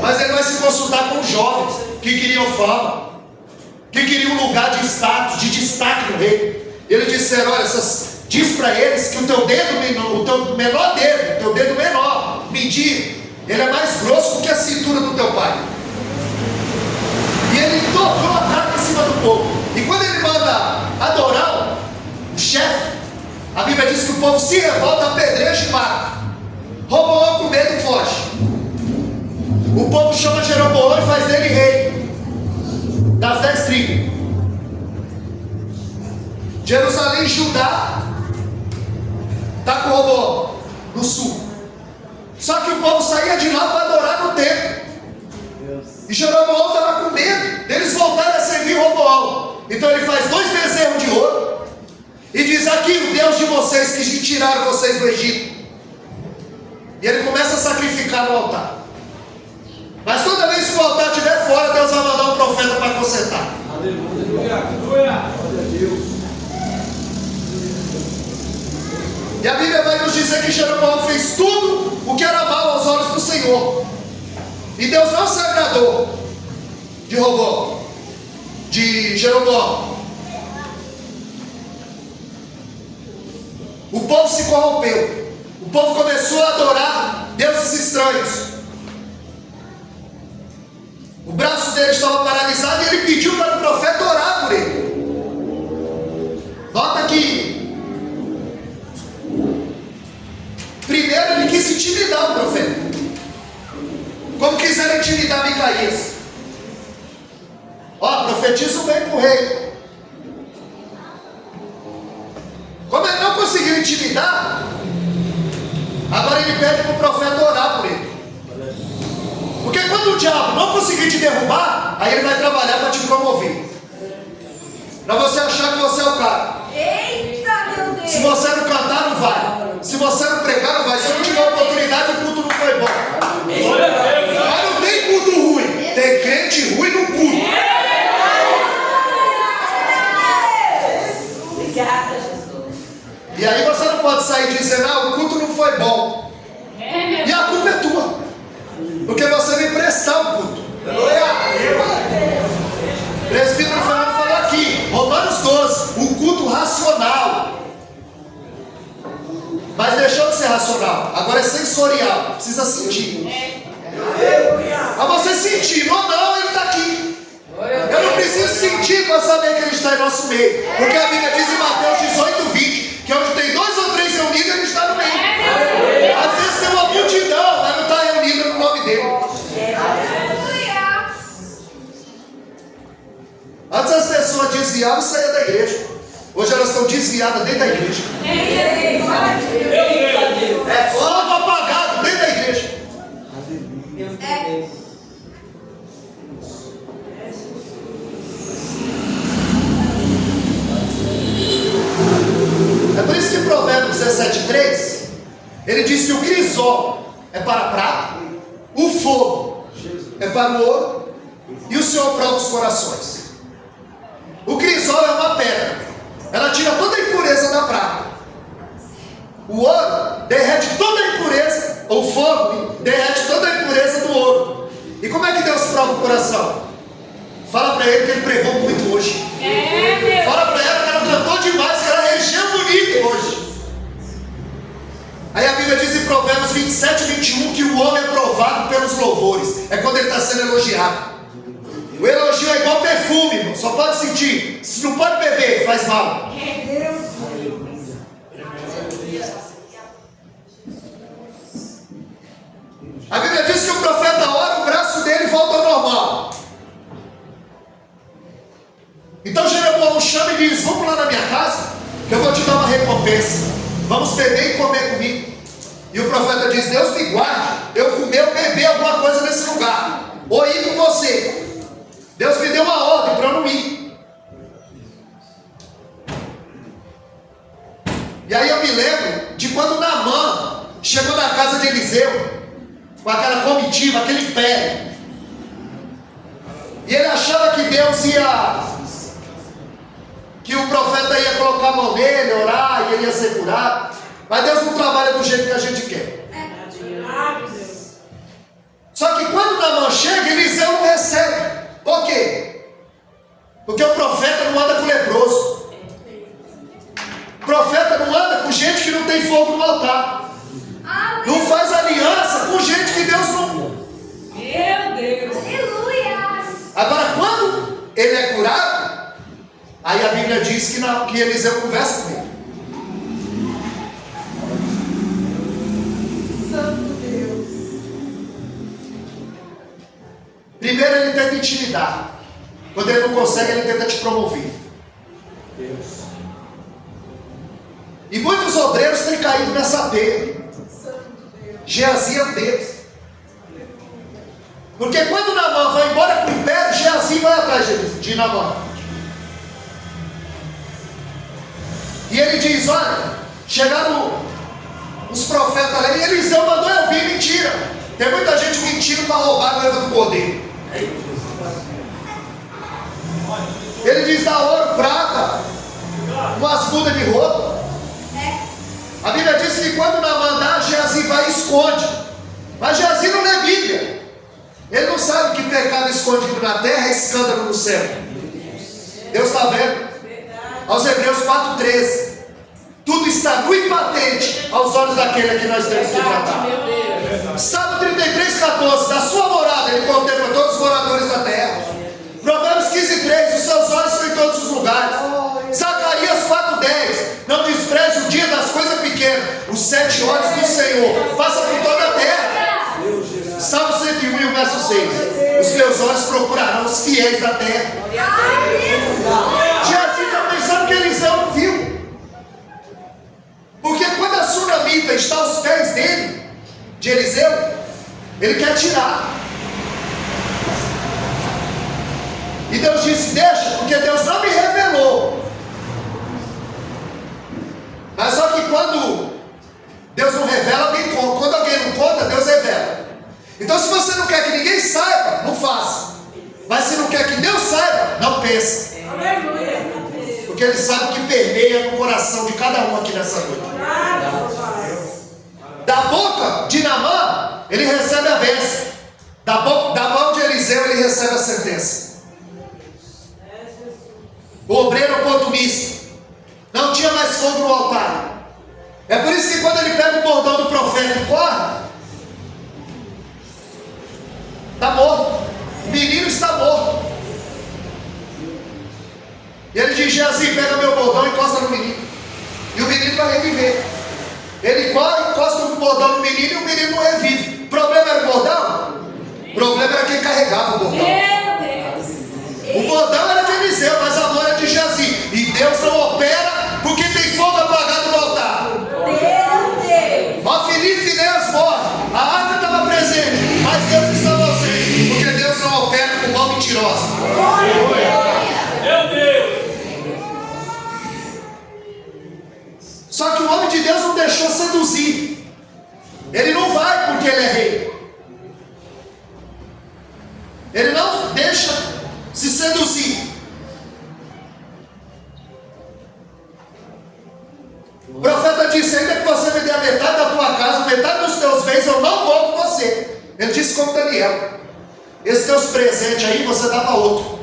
Mas ele vai se consultar com os jovens que queriam fama, que queriam um lugar de status, de destaque no reino. Ele disse: olha, diz para eles que o teu dedo, o teu menor dedo, o teu dedo menor, medir, ele é mais grosso do que a cintura do teu pai. E ele tocou a carga em cima do povo. E quando ele manda adorar o chefe, a Bíblia diz que o povo se revolta, apedreja e mata. Roboão com medo foge. O povo chama Jeroboão e faz dele rei das 10 tribos. Jerusalém e Judá está com Roboão no sul. Só que o povo saía de lá para adorar no templo. E Jeroboão estava com medo deles voltarem a servir Roboão. Então ele faz 2 bezerros de ouro e diz: aqui o Deus de vocês que tiraram vocês do Egito. E ele começa a sacrificar no altar. Mas toda vez que o altar estiver fora, Deus vai mandar um profeta para consertar. Aleluia. E a Bíblia vai nos dizer que Jeroboão fez tudo o que era mal aos olhos do Senhor. E Deus não se agradou de Jeroboão. O povo se corrompeu. O povo começou a adorar deuses estranhos. O braço dele estava paralisado e ele pediu para o profeta orar por ele. Nota que primeiro ele quis intimidar o profeta, como quiseram intimidar Micaías. Ó, profetiza o bem para o rei. Como ele não conseguiu intimidar, agora ele pede para o profeta orar por ele. Porque quando o diabo não conseguir te derrubar, aí ele vai trabalhar para te promover, para você achar que você é o cara. Eita, meu Deus. Se você não cantar, não vai. Se você não pregar, não vai. Se eu não tiver oportunidade, o culto não foi bom. Mas não tem culto ruim, tem crente ruim no culto. Obrigada, Jesus. E aí você não pode sair dizendo: o culto não foi bom. E a culpa é tua, porque você veio prestar o culto. O presbítero Fernando falou aqui, Romanos 12, o culto racional. Mas deixou de ser racional, agora é sensorial, precisa sentir. Mas você sentir ou não, ele está aqui. Eu não preciso sentir para saber que ele está em nosso meio, porque a Bíblia diz em Mateus 18:20 que onde tem 2 ou saíam da igreja. Hoje elas estão desviadas dentro da igreja. É fogo apagado dentro da igreja. É por isso que em Provérbios 17:3 ele diz que o crisol é para a prata, o fogo é para o ouro e o Senhor prova os corações. O crisol é uma pedra, ela tira toda a impureza da prata. O ouro derrete toda a impureza, o fogo derrete toda a impureza do ouro. E como é que Deus prova o coração? Fala para ele que ele pregou muito hoje. Fala para ela que ela cantou demais, que ela regeu bonito hoje. Aí a Bíblia diz em Provérbios 27:21 que o homem é provado pelos louvores. É quando ele está sendo elogiado. O elogio é igual perfume, irmão. Só pode sentir. Se não pode beber, faz mal. A Bíblia diz que o profeta ora, o braço dele volta ao normal. Então Jeroboão chama e diz: vamos lá na minha casa, que eu vou te dar uma recompensa. Vamos beber e comer comigo. E o profeta diz: Deus me guarde, eu comer ou beber alguma coisa nesse lugar, ou ir com você. Deus me deu uma ordem para eu não ir. E aí eu me lembro de quando Naamã chegou na casa de Eliseu, com aquela comitiva, aquele império. E ele achava que Deus que o profeta ia colocar a mão nele, orar, e ele ia ser curado. Mas Deus não trabalha do jeito que a gente quer. Só que quando Naamã chega, Eliseu não recebe. Por quê? Porque o profeta não anda com leproso. O profeta não anda com gente que não tem fogo no altar. Não faz aliança com gente que Deus não... Meu Deus. Aleluia. Agora, quando ele é curado, aí a Bíblia diz que Eliseu conversa com ele. Santo Deus. Primeiro ele tenta intimidar. Quando ele não consegue, ele tenta te promover. E muitos obreiros têm caído nessa teia. Geazi é um deles. Porque quando Naamã vai embora para o império, Geazi vai atrás de Naamã. E ele diz: olha, chegaram os profetas ali, e Eliseu mandou eu vir. Mentira. Tem muita gente mentindo para roubar a noiva do cordeiro. Ele diz: dá ouro, prata, umas mudas de roupa. A Bíblia diz que quando Naamã dá, Geazi vai e esconde. Mas Geazi não lê Bíblia. Ele não sabe que pecado escondido na terra é escândalo no céu. Deus está vendo. Aos Hebreus 4:13. Tudo está nu e patente aos olhos daquele a que nós temos que tratar. Salmo 33:14. Da sua morada ele contempla todos os moradores da terra. Provérbios 15:3. Os seus olhos estão em todos os lugares. Zacarias 4:10. Não despreze o dia das coisas pequenas. Os 7 olhos do Senhor passa por toda a terra. Salmo 101, verso 6. Os meus olhos procurarão os fiéis da terra. Geazi está pensando que Eliseu não viu. Porque quando a sunamita está aos pés dele, de Eliseu, ele quer tirar. E Deus disse: deixa, porque Deus não me revelou. Mas só que quando Deus não revela, alguém conta. Quando alguém não conta, Deus revela. Então, se você não quer que ninguém saiba, não faça. Mas se não quer que Deus saiba, não pense. Porque Ele sabe o que permeia no coração de cada um aqui nessa noite. Da boca de Naamã, ele recebe a bênção. Da mão de Eliseu, ele recebe a sentença. O obreiro oportunista não tinha mais fogo no altar. É por isso que quando ele pega o bordão do profeta e corre, está morto. O menino está morto. E ele diz: Geazi, pega meu bordão e encosta no menino. E o menino vai reviver. Ele corre, encosta o bordão no menino e o menino não revive. O problema era o bordão? O problema era quem carregava o bordão. O bordão era de Eliseu, mas a mão era de Geazi. Deus não opera porque tem fogo apagado no altar. Ofni e Finéias morrem. A arca estava presente, mas Deus estava ausente, porque Deus não opera com mão mentirosa. Meu Deus! Só que o homem de Deus não deixou seduzir. Ele não vai porque ele é rei. Ele não deixa se seduzir. O profeta disse: ainda que você me dê a metade da tua casa, metade dos teus bens, eu não vou com você. Ele disse como Daniel: esses teus presentes aí você dá para outro.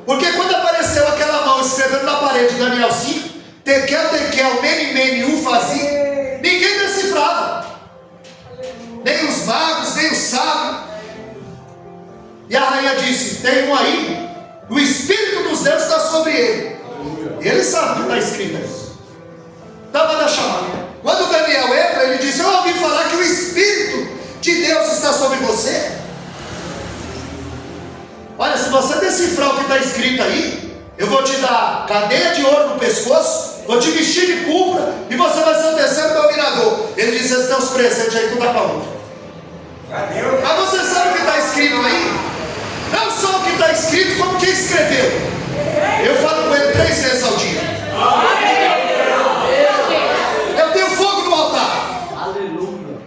Porque quando apareceu aquela mão escrevendo na parede, Daniel 5, Tekel, Tekel, Mene, Mene, Ufazi, ninguém decifrava. Nem os magos, nem os sábios. E a rainha disse: tem um aí, o Espírito dos Deuses está sobre ele. E ele sabe o que está escrito aí. Estava na chamada. Quando Daniel entra, ele disse: eu ouvi falar que o Espírito de Deus está sobre você. Olha, se você decifrar o que está escrito aí, eu vou te dar cadeia de ouro no pescoço, vou te vestir de púrpura e você vai ser o terceiro dominador. Ele disse: esses teus presentes aí, tu dá para outro. Mas você sabe o que está escrito aí? Não só o que está escrito, como quem escreveu. Eu falo com ele 3 vezes ao dia. Eu tenho fogo no altar. Aleluia.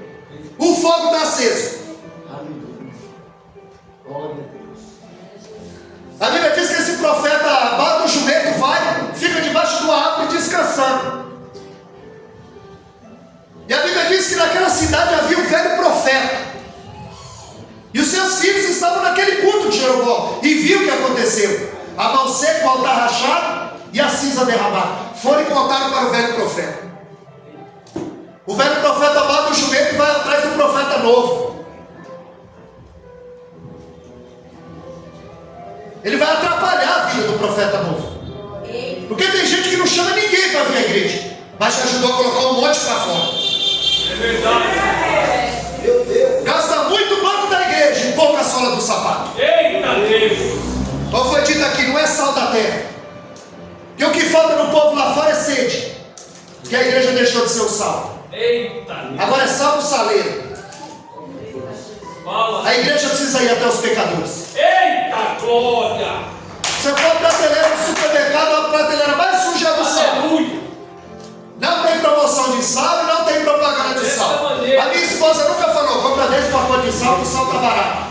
O fogo está aceso. Aleluia. Glória a Deus. A Bíblia diz que esse profeta bate o jumento, vai, fica debaixo de uma árvore descansando. E a Bíblia diz que naquela cidade havia um velho profeta. E os seus filhos estavam naquele culto de Jeroboão e viu o que aconteceu: a mão seca, o altar rachado e a cinza derramada. Foram e contaram para o velho profeta. O velho profeta bate o jumento e vai atrás do profeta novo. Ele vai atrapalhar a vida do profeta novo. Porque tem gente que não chama ninguém para vir à igreja, mas te ajudou a colocar um monte para fora. É verdade. Meu Deus. Gasta muito banco da igreja e pouca sola do sapato. Eita Deus. Como foi dito aqui, não é sal da terra. Que o que falta no povo lá fora é sede. Que a igreja deixou de ser o sal. Eita Deus. Agora é sal no saleiro. Fala. A igreja precisa ir até os pecadores. Eita glória. Você for a prateleira do supermercado, a prateleira mais suja do sal. Aleluia. Não tem promoção de sal e não tem propaganda de sal. A minha esposa nunca falou: compra 10 pacotes de sal, que o sal está barato.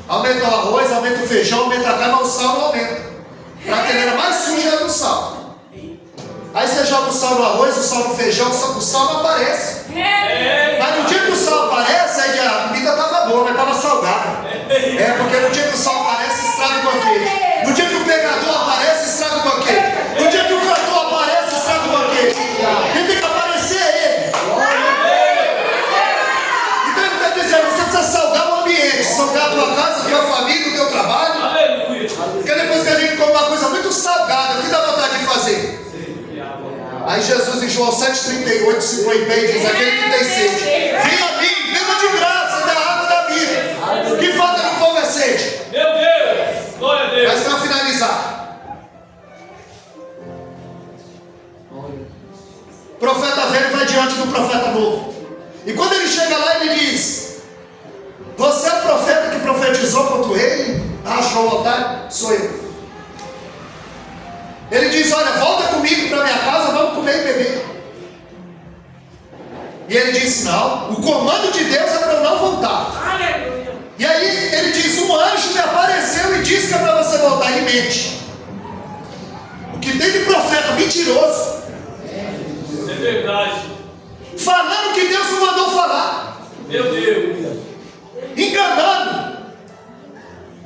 Aumenta o arroz, aumenta o feijão, aumenta a carne, mas o sal não aumenta. A prateleira mais suja é do sal. Aí você joga o sal no arroz, o sal no feijão, o sal não aparece. Mas no dia que o sal aparece, aí a comida estava boa, mas estava salgada. É, porque no dia que o sal aparece, estraga o banquete. No dia que o pregador aparece, estraga o banquete. No dia que o cantor aparece, estraga o banquete. Quem tem que aparecer é ele. Então ele está dizendo: você precisa salgar o ambiente, salgar a tua casa, a tua família, o teu trabalho. Aleluia. Porque depois que a gente come uma coisa muito salgada, o que dá vontade de fazer? Aí Jesus em João 7,38 se põe em pé e diz: aquele que tem sede, venha a mim, beba de graça da água da vida. O que falta no povo é sede. Meu Deus. Glória a Deus. Mas para finalizar, o profeta velho vai diante do profeta novo. E quando ele chega lá, ele diz: você é o profeta que profetizou contra ele? Achou o otário? Sou eu. Ele diz: olha, volta comigo para minha casa, vamos comer e beber. E ele disse: não, o comando de Deus é para eu não voltar. Aleluia. E aí ele diz: um anjo me apareceu e disse que é para você voltar. Ele mente. O que tem de profeta mentiroso, É verdade. falando que Deus não mandou falar, Meu Deus. enganando.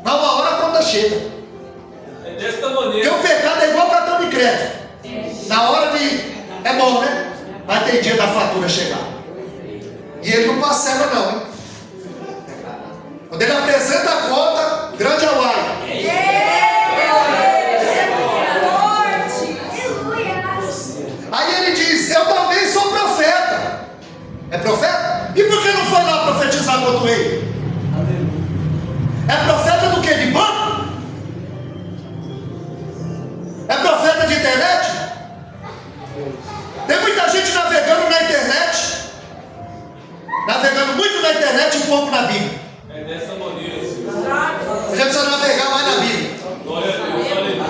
Na uma hora a conta chega. É desta Porque maneira. o pecado é igual cartão de crédito. Na hora de... é bom, né? Mas tem dia da fatura chegar. E ele não parcela não, hein? Quando ele apresenta a conta, grande é o ai. Aí ele diz: eu também sou profeta. É profeta? E por que não foi lá profetizar contra o rei? É profeta do que? De banco? navegando muito na internet e um pouco na Bíblia. É dessa maneira, Senhor. A gente precisa navegar mais na Bíblia. Glória a Deus, aleluia.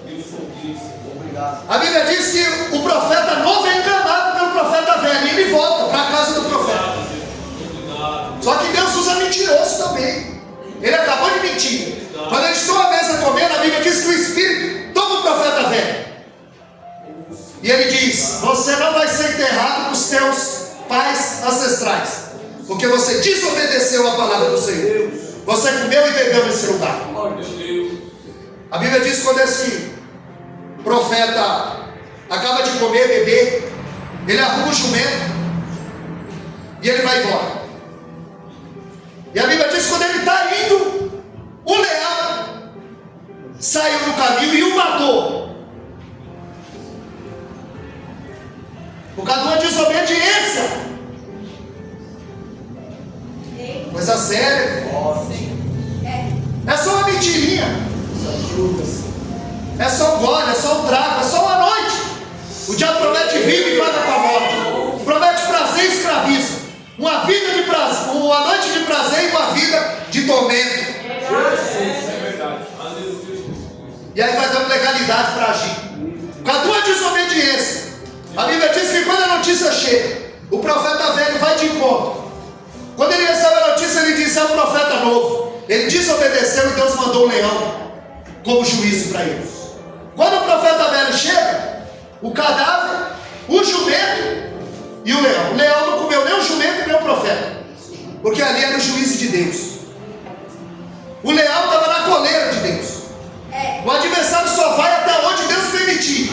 Deus fortíssimo. Obrigado. A Bíblia diz que o profeta novo é enganado pelo profeta velho e ele volta para a casa do profeta. Só que Deus usa mentiroso também. Ele acabou de mentir. Quando eles estão à mesa comendo, a Bíblia diz que o Espírito toma o profeta velho. E ele diz: você não vai ser enterrado com os teus pais ancestrais, porque você desobedeceu a palavra do Senhor. Você comeu e bebeu nesse lugar. A Bíblia diz que quando esse profeta acaba de comer e beber, ele arruma o jumento e ele vai embora. E a Bíblia diz que quando ele está indo, o leão saiu no caminho e o matou. Por causa de uma desobediência. Coisa séria. É só uma mentirinha. É só um gole, é só um trago, é só uma noite. O diabo promete vida e paga com a morte. Promete prazer e escraviza. Uma vida de prazer, uma noite de prazer e uma vida de tormento. É verdade. E aí vai dando legalidade para agir. Por causa de uma desobediência. A Bíblia diz que quando a notícia chega, o profeta velho vai de encontro. Quando ele recebe a notícia, ele diz: é um profeta novo. Ele desobedeceu e Deus mandou o leão como juízo para ele. Quando o profeta velho chega, o cadáver, o jumento e o leão. O leão não comeu nem o jumento nem o profeta, porque ali era o juízo de Deus. O leão estava na coleira de Deus. O adversário só vai até onde Deus permitir.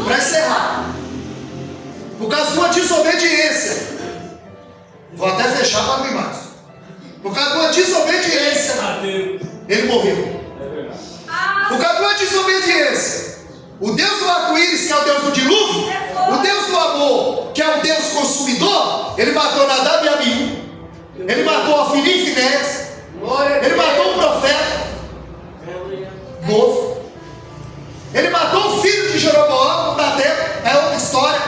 Para encerrar, por causa de uma desobediência, vou até fechar para não ir mais. Por causa de uma desobediência, ele morreu. Por causa de uma desobediência, o Deus do arco-íris, que é o Deus do dilúvio, o Deus do amor, que é o Deus consumidor, ele matou Nadab e Abiú, ele matou Ofni e Finéias, ele matou um profeta novo, ele matou o filho de Jeroboão. Não dá tempo, é outra história.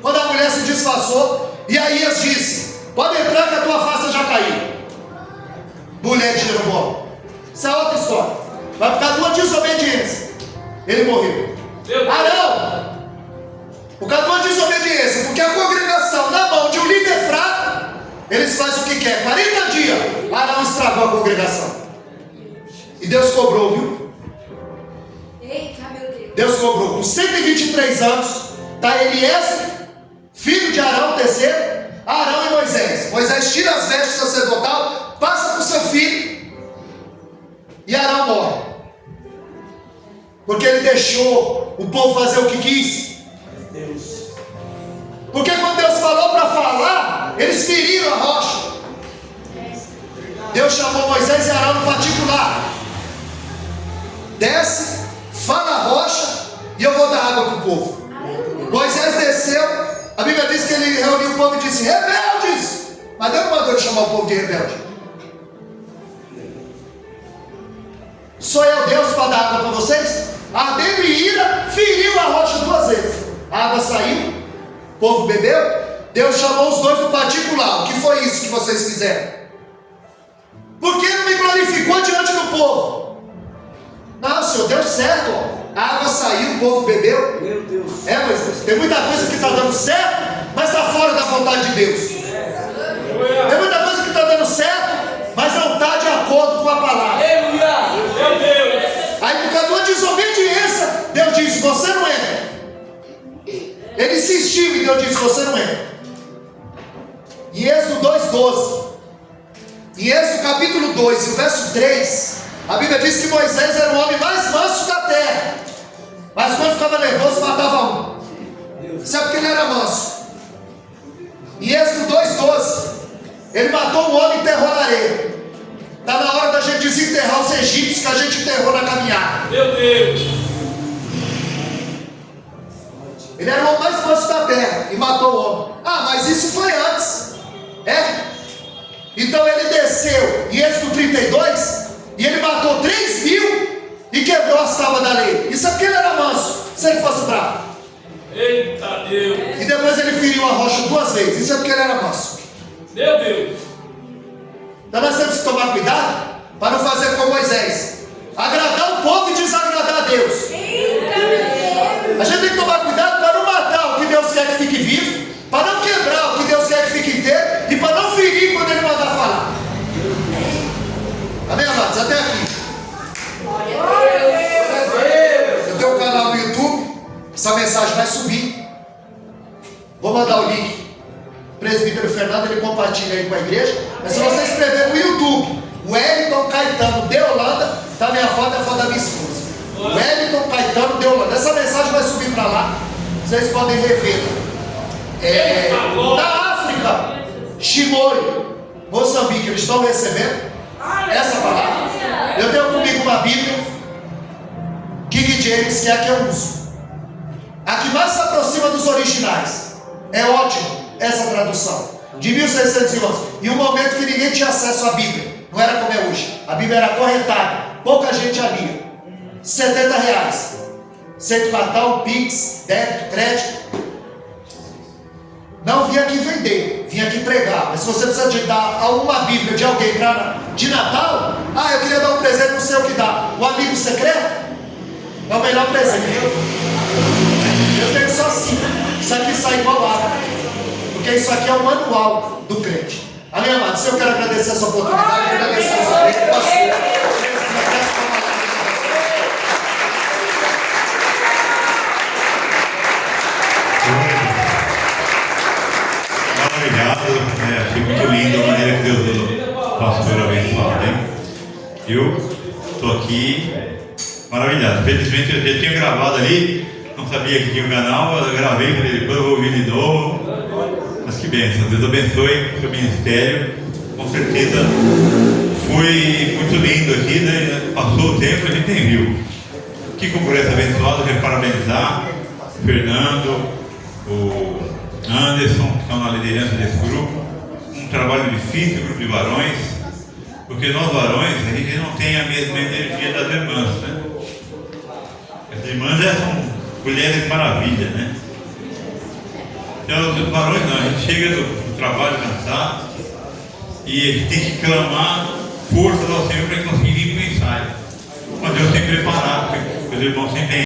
Quando a mulher se disfarçou e Aías disse: pode entrar que a tua face já caiu. Mulher de Jeroboão. Isso é outra história. Mas por causa de uma desobediência, ele morreu. Arão, por causa de uma desobediência, porque a congregação na mão de um líder fraco, eles fazem o que quer. 40 dias, Arão estragou a congregação. E Deus cobrou, viu? Deus cobrou. Com 123 anos, está Eliezer, filho de Arão, terceiro, Arão e Moisés. Moisés tira as vestes sacerdotal, passa para o seu filho, e Arão morre. Porque ele deixou o povo fazer o que quis. Porque quando Deus falou para falar, eles feriram a rocha. Deus chamou Moisés e Arão no particular. Desce, fala a rocha, e eu vou dar água para o povo. Moisés desceu, a Bíblia diz que ele reuniu o povo e disse: rebeldes! Mas Deus não mandou ele chamar o povo de rebelde. Sou eu Deus para dar água para vocês? Ardendo em ira, feriu a rocha 2 vezes. A água saiu, o povo bebeu. Deus chamou os dois no particular. O que foi isso que vocês fizeram? Por que não me glorificou diante do povo? Não, Senhor, deu certo. Ó. A água saiu, o povo bebeu. Meu Deus. Mas tem muita coisa que está dando certo, mas está fora da vontade de Deus. Tem muita coisa que está dando certo, mas não está de acordo com a palavra. Meu Deus. Aí por causa de uma desobediência, Deus disse: você não entra. Ele insistiu e Deus disse: você não entra. Em Êxodo 2:12, em Êxodo capítulo 2, o verso 3, a Bíblia diz que Moisés era o homem mais manso da terra, mas quando ficava nervoso matava um. Isso é porque ele era manso. Em Êxodo 2:12, ele matou um homem e enterrou na areia. Está na hora da gente desenterrar os egípcios que a gente enterrou na caminhada. Meu Deus. Ele era o homem mais manso da terra e matou o homem. Ah, mas isso foi antes. Então ele desceu em Êxodo 32 e ele matou 3.000 e quebrou as tábuas da lei. Isso é porque ele era manso. Se ele fosse bravo, Eita Deus. E depois ele feriu a rocha 2 vezes. Isso é porque ele era manso. Meu Deus. Então nós temos que tomar cuidado para não fazer como Moisés. Agradar o povo e desagradar a Deus. A gente tem que tomar cuidado para não matar o que Deus quer que fique vivo, para não quebrar o que Deus quer que fique inteiro e para não ferir quando Ele mandar falar. Amém, amados? Até aqui. Eu tenho um canal no YouTube, essa mensagem vai subir. Vou mandar o link. O presbítero Fernando, ele compartilha aí com a igreja. Mas se você escrever no YouTube, Wellington Caetano de Holanda, tá minha foto, é a foto da minha esposa. Wellington Caetano de Holanda. Essa mensagem vai subir para lá. Vocês podem rever. Na África, Chimori, Moçambique, eles estão recebendo essa palavra. Eu tenho comigo uma Bíblia King James, que é a que eu uso. A que mais se aproxima dos originais. É ótimo essa tradução. De 1611. Em um momento que ninguém tinha acesso à Bíblia. Não era como é hoje. A Bíblia era corretada. Pouca gente a lia. R$70. Centro Natal, Pix, débito, crédito. Não vim aqui vender, vim aqui pregar. Mas se você precisa de dar alguma Bíblia de alguém de Natal, eu queria dar um presente, não sei o que dá. O amigo secreto é o melhor presente. Eu tenho só 5. Isso aqui sai igual água. Porque isso aqui é o manual do crente. Amém, amados? Eu quero agradecer essa oportunidade, agradecer essa oportunidade. Obrigado, achei muito lindo a maneira que Deus usou o pastor abençoado, hein? Eu estou aqui maravilhado. Felizmente eu já tinha gravado ali, não sabia que tinha um canal, eu gravei, falei, depois eu vou ouvir de novo. Mas que bênção, Deus abençoe o seu ministério. Com certeza foi muito lindo aqui, né? Passou o tempo, a gente nem viu. Que concorrência abençoada, eu quero parabenizar o Fernando, o Anderson, que estão na liderança desse grupo. Um trabalho difícil, grupo de varões, porque nós varões, a gente não tem a mesma energia das irmãs, né? As irmãs são mulheres maravilha, né? Então, os varões não, a gente chega do trabalho cansado e a gente tem que clamar força do Senhor para conseguir vir para o ensaio. Mas Deus tem preparado, porque os irmãos sempre